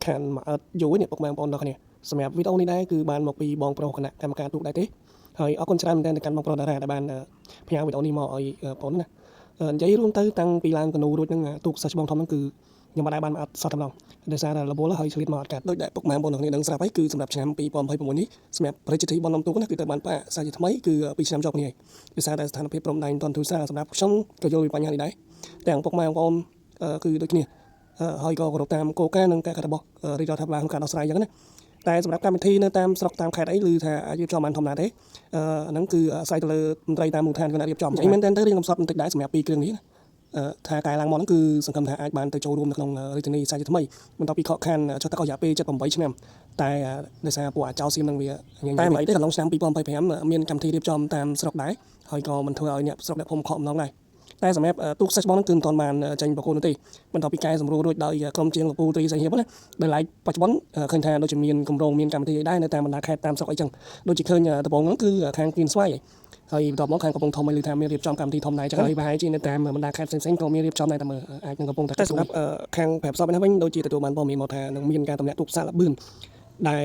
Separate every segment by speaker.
Speaker 1: ខានមកអត់យូរនេះពុកម៉ែបងប្អូនដល់គ្នាសម្រាប់វីដេអូនេះដែរគឺបានមកពីបងប្រុសគណៈកម្មការទូកដែរទេហើយអរគុណច្រើនមែនទែនទៅកាន់បងប្រុសតារាដែលបានផ្ញើវីដេអូនេះមកឲ្យបងណានិយាយរួមទៅតាំងពីឡើងកនូរួចហ្នឹងទូកសាច់ច្បងធំហ្នឹងគឺខ្ញុំមិនដែលបានមកអត់សតតែម្ដងដោយសារតែរវល់ហើយឆ្លៀតមកអត់កាត់ដូចដែលពុកម៉ែបងប្អូនគ្នាដឹងស្រាប់ហើយគឺសម្រាប់ឆ្នាំ2026នេះសម្រាប់ប្រជាធិបនំទូកណាគឺទៅបានផ្អាកសាជាថ្មីគឺ2ឆ្នាំជាប់គ្នាហើយដោយសារតែស្ថានភាពព្រំដែនមិនទាន់ធូរស្រាលសម្រាប់ខ្ញុំក៏យល់ពីបញ្ហានេះដែរទាំងពុកម៉ែបងប្អូនគឺដូចគ្នាហើយក៏គោរពតាមគោលការណ៍និងការកាត់របស់រាជរដ្ឋាភិបាលក្នុងការដោះស្រាយអញ្ចឹងណាតែសម្រាប់កម្មវិធីនៅតាមស្រុកតាមខេត្តអីឬថាអាចរៀបចំបានធម្មតាទេហ្នឹងគឺអាស្រ័យទៅលើមន្ត្រីតាមមូលដ្ឋានគណៈរៀបចំអញ្ចឹងមែនតើទៅរៀងកំសត់បន្តិចដែរសម្រាប់ពីគ្រឿងនេះថាកែឡើងមកហ្នឹងគឺសង្ឃឹមថាអាចបានទៅចូលរួមនៅក្នុងរាជធានីសាជាថ្មីបន្ទាប់ពីខកខានចុះទឹកអស់រយៈពេល78ឆ្នាំតែដោយសារពួកអាចោសៀមនឹងវាតែមិនអីទេក្នុងឆ្នាំ2025មានកម្មវិធីរៀបចំតាមស្រុកដែរហើយក៏មិនធ្វើឲ្យអ្នកស្រុកអ្នកភូមិខកម្ដងដែរតែសម្រាប់ទូកសាច់ច្បងហ្នឹងគឺមិនទាន់បានចេញប្រកួតនោះទេបន្ទាប់ពីកែសម្រួលរួចដោយក្រុមជាងលពូត្រីសៃហៀបណាដែលឡែកបច្ចុប្បន្នឃើញថាដូចជាមានគម្រោងមានកម្មវិធីអីដែរនៅតាមបណ្ដាខេត្តតាមស្រុកអីចឹងដូចជាឃើញដំបងហ្នឹងគឺខាងគៀនស្វាយហើយបន្ទាប់មកខាងកំពង់ធំឲ្យឮថាមានរៀបចំកម្មវិធីធំដែរចឹងហើយប្រហែលជានៅតាមបណ្ដាខេត្តផ្សេងៗក៏មានរៀបចំដែរតែមើលអាចនឹងកំពុងតែសម្រាប់ខាងប្រាប់សពនេះវិញដូចជាទទួលបានព័ត៌មានមកថានឹងមានការតម្លាក់ទូកសាលបឿនដែល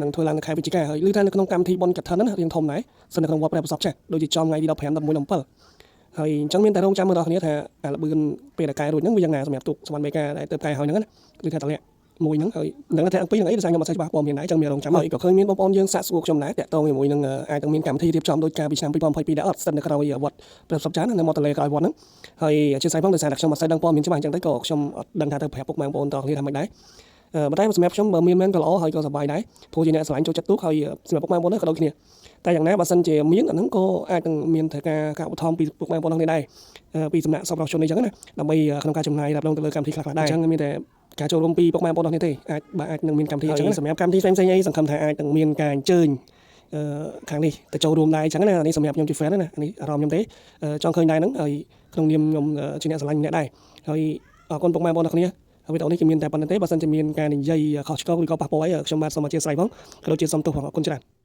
Speaker 1: នឹងធ្វើឡើងនៅខែវិច្ឆិកាហើយឮថានៅក្នុងកម្មវិធីបុណ្យកឋិនហ្នឹងរៀងធំដែរសិននៅក្នុងវត្តព្រះប្រសពចាស់ដូចជាចំថ្ងៃទី15 11 17ហើយអញ្ចឹងមានតែរងចាំមើលដល់គ្នាថាអាលបឿនពេលតែកែរួចហ្នឹងវាយ៉ាងណាសម្រាប់ទូកសវណ្ណមេកាដែលទៅកែហើយហ្នឹងណាគឺថាតម្លាក់មួយហ្នឹងហើយនឹងថាអង្គពីនឹងអីដោយសារខ្ញុំអត់សូវច្បាស់ព័ត៌មានដែរអញ្ចឹងមានរងចាំហើយក៏ឃើញមានបងប្អូនយើងសាកសួរខ្ញុំដែរតាក់ទងជាមួយនឹងអាចនឹងមានកម្មវិធីរៀបចំដោយការពីឆ្នាំ2022ដែរអត់ស្ថិតនៅក្រោយវត្តព្រះសពចាស់នៅមាត់ទន្លេក្រោយវត្តហ្នឹងហើយអធិស្ឋានផងដោយសារតែខ្ញុំអត់សូវដឹងព័ត៌មានច្បាស់អញ្ចឹងទៅក៏ខ្ញុំអត់ដឹងថាទៅប្រាប់ពុកម៉ែបងប្អូនតគ្នាថាម៉េចដែរប៉ុន្តែសម្រាប់ខ្ញុំបើមានមែនក៏ល្អហើយក៏សប្បាយដែរព្រោះជាអ្នកស្រឡាញ់ចូលចិត្តទូកហើយសម្រាប់ពុកម៉ែបងប្អូនក៏ដូចគ្នាតែយ៉ាងណាបើសិនជាមានអាហ្នឹងក៏អាចនឹងមានត្រូវការឧបត្ថម្ភពីពុកម៉ែបងប្អូនគ្នាដែរពីសំណាក់សប្បុរសជនអីចឹងណាដើម្បីក្នុងការចំណាយរ៉ាប់រងទៅលើកម្មវិធីខ្លះៗដែរអញ្ចឹងមានតែការចូលរួមពីពុកម៉ែបងប្អូនគ្នាទេអាចនឹងមានកម្មវិធីអញ្ចឹងសម្រាប់កម្មវិធីផ្សេងៗអីសង្ឃឹមថាអាចនឹងមានការអញ្ជើញខាងនេះទៅចូលរួមដែរអញ្ចឹងណានេះសម្រាប់ខ្ញុំជា fan ណានេះអារម្មណ៍ខ្ញុំទេចង់ឃើញដែរហ្នឹងហើយក្នុងនាមខ្ញុំជាអ្នកស្រឡាញ់អ្នកដែរហើយអរគុណពុកម៉ែបងប្អូនគ្នាវីដេអូនេះគឺមានតែប៉ុណ្្នឹងទេបើសិនជាមានការនិយាយខុសឆ្គងឬក៏ប៉ះពាល់អីខ្ញុំបាទសូមអធិស្ឋានផងក៏ដូចជាសូមទោសផងអរគុណច្រើន